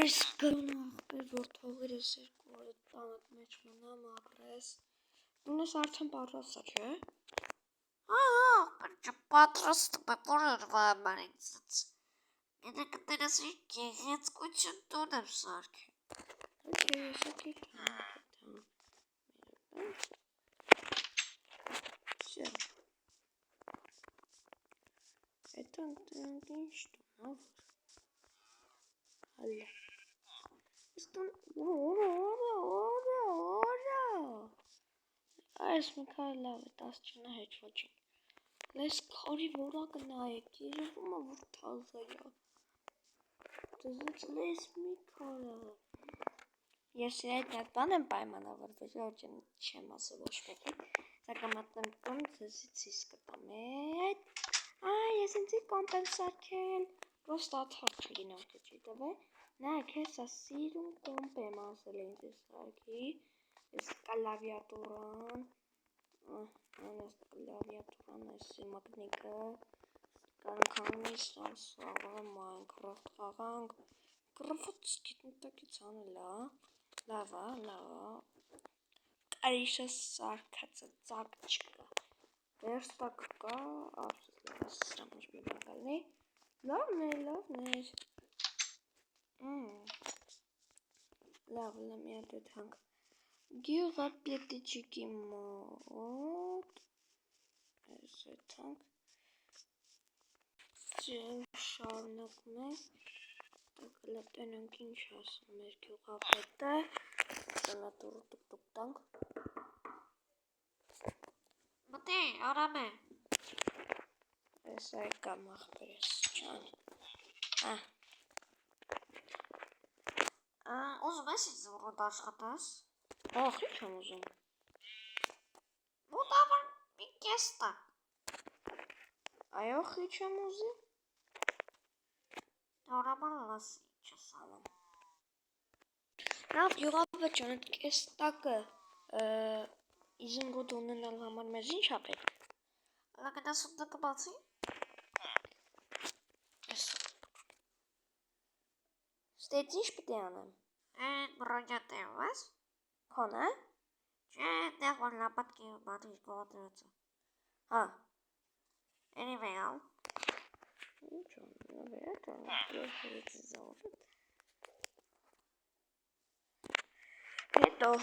Այս գնահատել որ թողեր ես երկու օրը տանդ մեջ մնամ ապրես։ Ունես արդեն պատրաստ է, չէ՞։ Պատրաստ է, որը մարեցից։ Գիտեք դերս գեղեցկություն տուն եմ սարքել։ Okay, ես եկի թամ։ Всё. Это что? Հալա։ Իստուն Այս մի քար լավ է, 10 չնա հետ ոչինչ։ Լես քարի որակը նայեք, երևում է որ թազա է։ Դզից լես մի քարը։ Ես այդ բան եմ պայմանավորվել, ոչ չեմ ասել ոչ մեկին։ Սակայն մատնեմ տուն ձեզից իսկ կտամ էդ։ Ես ինձի կոմպենսարկել։ Պրոստը աթար չլինեմ քիչ տվե։ Նայեք, հեսա սիրուն կոմպ եմ ասել ինձ սարքի։ Ես կլավիատուրան։ Անես կլավիատուրան էս մագնիկը։ Կանքանից սարսավը Minecraft խաղանք։ Գրոֆոց գիտնտակից անելա։ Լավա։ Կարիշը սարքացը ծակ չկա։ Վերստակ կա, ապսես սրամուշ մի բակալնի։ Լավն է։ Լավ, մի հատ էդ հանք։ Գյուղապետիչիկի մոտ։ Այս էդ հանք։ Շարունակում ենք։ Տակալա տենանք ինչ ասում մեր գյուղապետը։ Սանատուրը տուկ տանք։ Մտի, արամ է։ Այս այկա մաղբերես ճան։ Ուզում ես ինձ որոտ աշխատես։ Ինչ եմ ուզում։ Մոտավոր մի կեստա։ Այո, խիչ եմ ուզի։ Դորաբար լասի ինչ ես ալում։ Լավ, գյուղապետ ջան, այդ կեստակը իզնգոտ ունենալ համար մեզ ինչ ա պետք։ Լագնաս ունդը կբացի։ Ստեծ ինչ պիտի անեմ։ Բրոնյա տևես։ Քոնը։ Չէ, դեղ որ լապատկի բատի գողադրոցը։ Հա։ Anyway, ալ։ Ինչ անեմ, վերդ զավդ։ Հետո։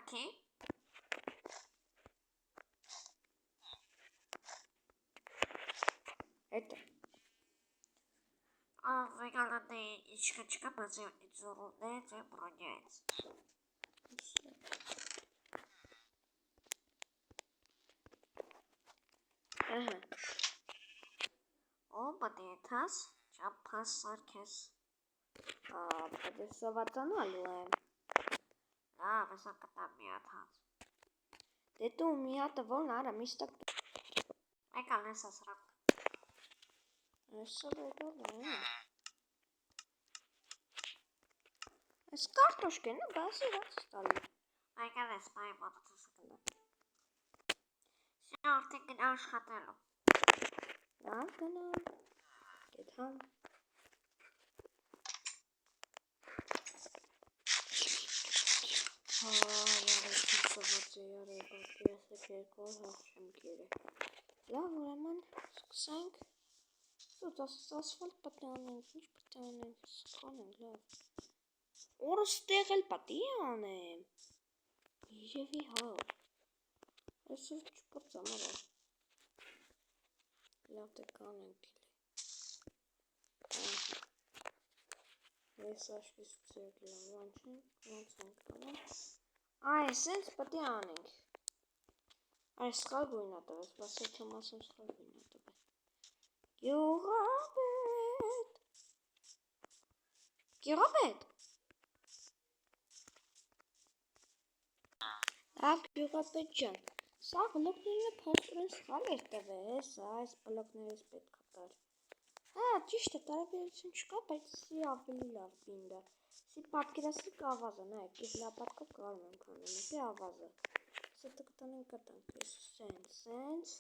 Okay. Հետո։ Վեգալանե իչկա չկա, բայց ինձ զորուններից է բրոնյայից։ Ու բատի եթաս, չապաս սարքես։ Բատի սովատանալու եմ։ Լավ, հեսա կտամ մի հատ հաց։ Դե դու մի հատը որն արա միշտակ Վեգալ հեսա սրակ։ Հեսա վեգալ է։ Այս կարտոշկեն է, բասի հաց ստալի։ Վեգալ ես մայի մոտոցը սկլա։ Շա արդեն գնա աշխատելու։ Լավ գնամ։ Գետհամ։ Ես երկու հաղ չեմ կերը։ Լավ, ուրեմն, սկսենք։ Սուտ ասֆալտ պատի անենք, ինչ պատի անենք, սկանենք, լավ։ Օրս տեղ էլ պատի անեմ։ Երևի հա։ Այսով չպրծ ամարա։ Լավ դե կանենք իլի։ Ես աշվիս ծերգլեմ, ոնց ենք կանեմ։ Այս ենք պատի անենք։ Այս սխալ գույնա տվես, բասի չեմ ասում սխալ գույնա տվես։ Գյուղապետ։ Լավ գյուղապետ ջան, սա բլոկներինը փաստորեն սխալ էր տվես, այս բլոկներից պետք է տար։ Հա, ճիշտ է, տարբերություն չկա, բայց սի ավելի լավ բինդա։ Սի պատկերացրի ավազը, նայեք, ես լապատկով կարում եմ կանեմ, սի ավազը։ Սա տկտանեն կտանք, սենց,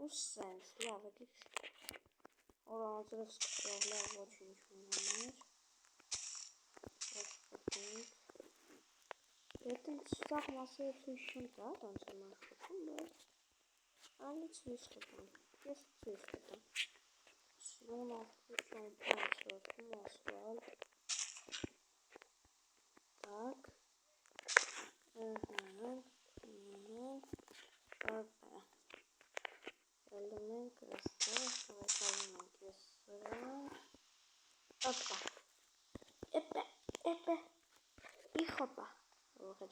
ու սենց, լավ եկեք։ Օրա անձրև սկսով լավ ոչ ինչ մնաներ։ Ձախ մասերը ցույց չեմ տա, ոնց եմ աշխատում, բայց այլի ցույց կտամ։ Ես ցույց կտամ։ Սրոն ավտոչան պանցորդում ասվալտ։ Так. Элемент красный, элемент красный. Опа. Эпе. И хопа. Вот.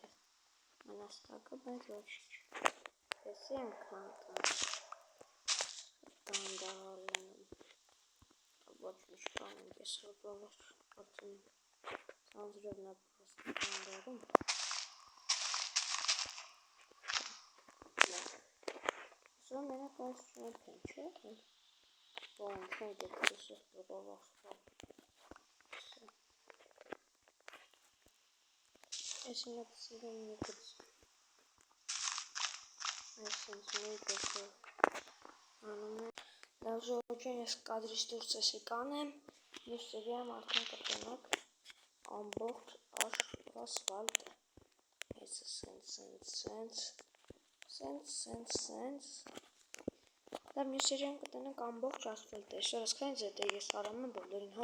Монастырка базочек. Всем кантам. Там далее. Вот что мы без слова. Sanzırına просто gönderdim. Sonra bana karşı pençe. Bu an şöyle bir şey var. Şimdi sizden ne kadar? Даже очень из кадра стурца сиканем. Не серия Мартин Капенок. Ամբողջ ասֆալտ էսը սենց դա մյուս երիան կտենենք ամբողջ ասֆալտ է շարասքային ձետ է ես արամ եմ բոլորին